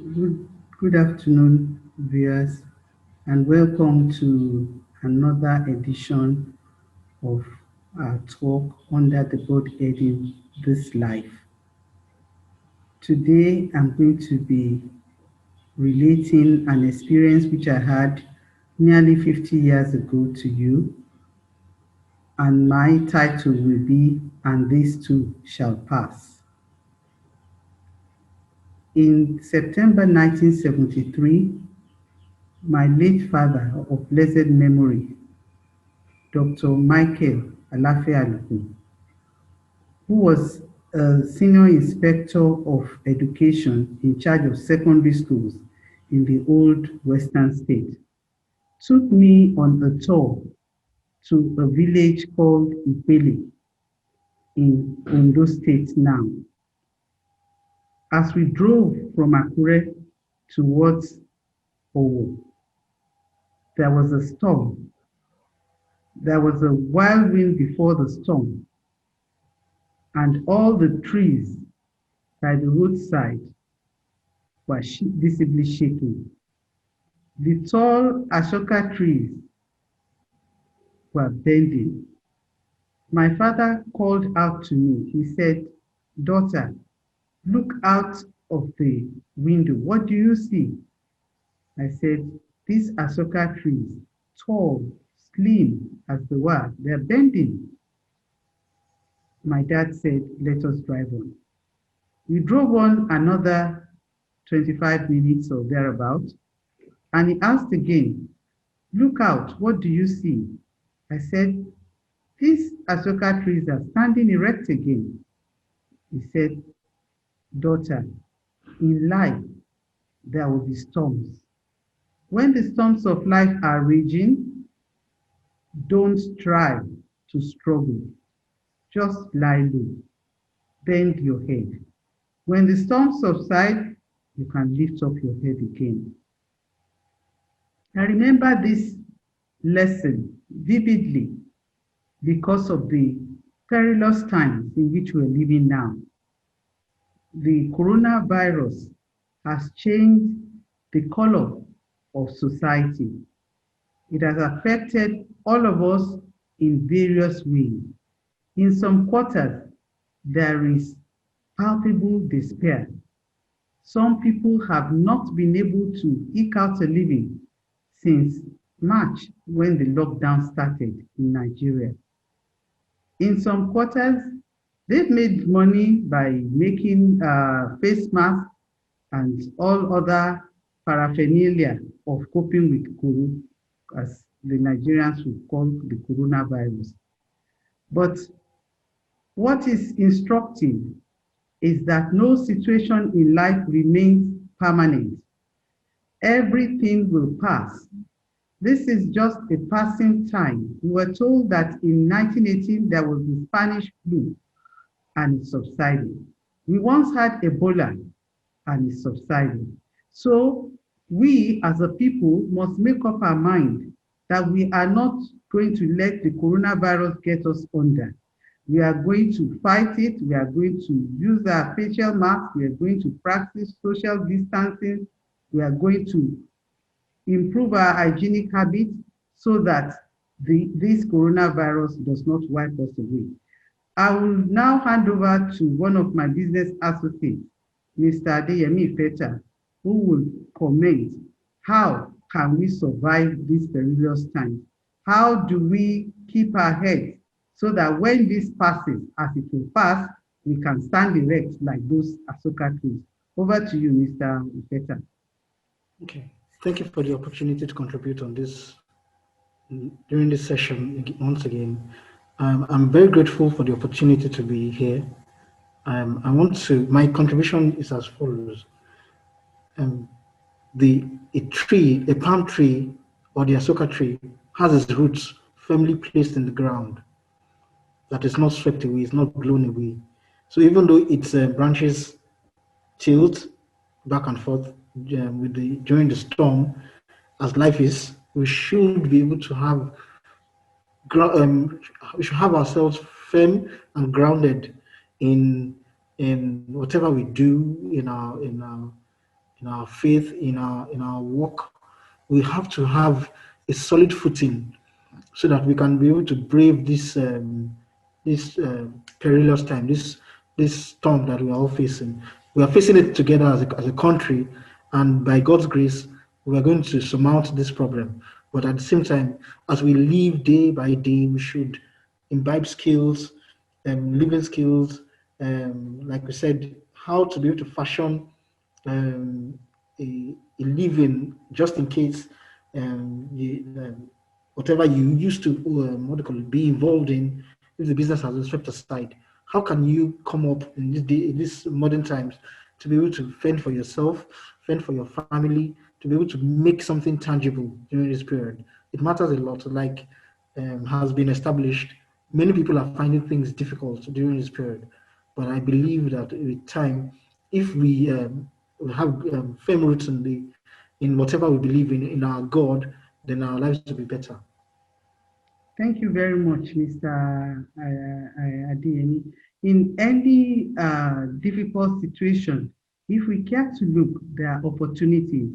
Good afternoon, viewers, and welcome to another edition of our talk under the board heading This Life. Today, I'm going to be relating an experience which I had nearly 50 years ago to you, and my title will be And This Too Shall Pass. In September 1973, my late father of blessed memory, Dr. Michael Alafealuku, who was a senior inspector of education in charge of secondary schools in the old western state, took me on a tour to a village called Ipele in Ondo State now. As we drove from Akure towards Owo, there was a storm. There was a wild wind before the storm, and all the trees by the roadside were visibly shaking. The tall Ashoka trees were bending. My father called out to me. He said, "Daughter, look out of the window. What do you see?" I said, "These Ashoka trees, tall, slim as they were, they're bending." My dad said, "Let us drive on." We drove on another 25 minutes or thereabout, and he asked again, "Look out, what do you see?" I said, "These Ashoka trees are standing erect again." He said, "Daughter, in life there will be storms. When the storms of life are raging, don't try to struggle. Just lie low, bend your head. When the storms subside, you can lift up your head again." I remember this lesson vividly because of the perilous times in which we're living now. The coronavirus has changed the color of society. It has affected all of us in various ways. In some quarters, there is palpable despair. Some people have not been able to eke out a living since March when the lockdown started in Nigeria. In some quarters, they've made money by making face masks and all other paraphernalia of coping with Kuru, as the Nigerians would call the coronavirus. But what is instructive is that no situation in life remains permanent. Everything will pass. This is just a passing time. We were told that in 1918 there was the Spanish flu and it subsided. We once had Ebola and it subsided. So we as a people must make up our mind that we are not going to let the coronavirus get us under. We are going to fight it. We are going to use our facial masks. We are going to practice social distancing. We are going to improve our hygienic habits so that this coronavirus does not wipe us away. I will now hand over to one of my business associates, Mr. Adeyemi Feta, who will comment how can we survive these perilous times? How do we keep our heads so that when this passes, as it will pass, we can stand erect like those Asoka trees? Over to you, Mr. Feta. Okay, thank you for the opportunity to contribute on this during this session once again. I'm very grateful for the opportunity to be here. My contribution is as follows. Um, a palm tree or the asoka tree has its roots firmly placed in the ground that is not swept away, it's not blown away. So even though its branches tilt back and forth during the storm, as life is, we should be able to we should have ourselves firm and grounded in whatever we do in our faith, in our work. We have to have a solid footing so that we can be able to brave this perilous time, this storm that we are all facing. We are facing it together as a country, and by God's grace, we are going to surmount this problem. But at the same time, as we live day by day, we should imbibe skills, living skills, like we said, how to be able to fashion um, a living just in case whatever you used to what do you call it, be involved in, if the business has been swept aside. How can you come up in this modern times to be able to fend for yourself, fend for your family, to be able to make something tangible during this period? It matters a lot. Like has been established, many people are finding things difficult during this period. But I believe that with time, if we have firm roots in whatever we believe in our God, then our lives will be better. Thank you very much, Mr. Adeyemi. In any difficult situation, if we care to look, there are opportunities.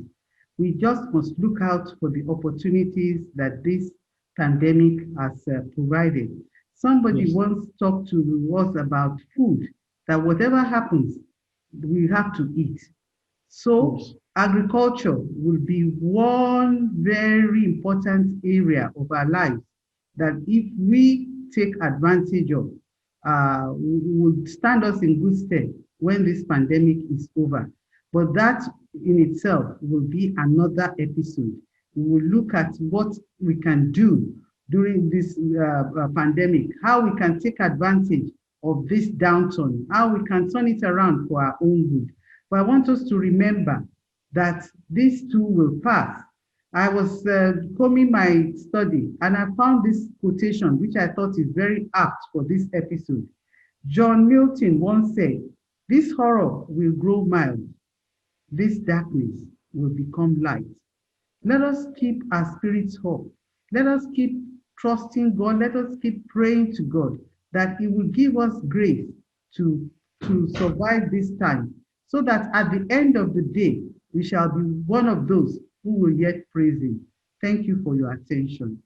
We just must look out for the opportunities that this pandemic has provided. Somebody Yes, once talked to us about food, that whatever happens, we have to eat. So yes, agriculture will be one very important area of our lives that if we take advantage of, would stand us in good stead when this pandemic is over. But that in itself will be another episode. We will look at what we can do during this pandemic, how we can take advantage of this downturn, how we can turn it around for our own good. But I want us to remember that these too will pass. I was combing my study and I found this quotation, which I thought is very apt for this episode. John Milton once said, "This horror will grow mild, this darkness will become light." Let us keep our spirits up. Let us keep trusting God. Let us keep praying to God that He will give us grace to, to survive this time so that at the end of the day, we shall be one of those who will yet praise Him. Thank you for your attention.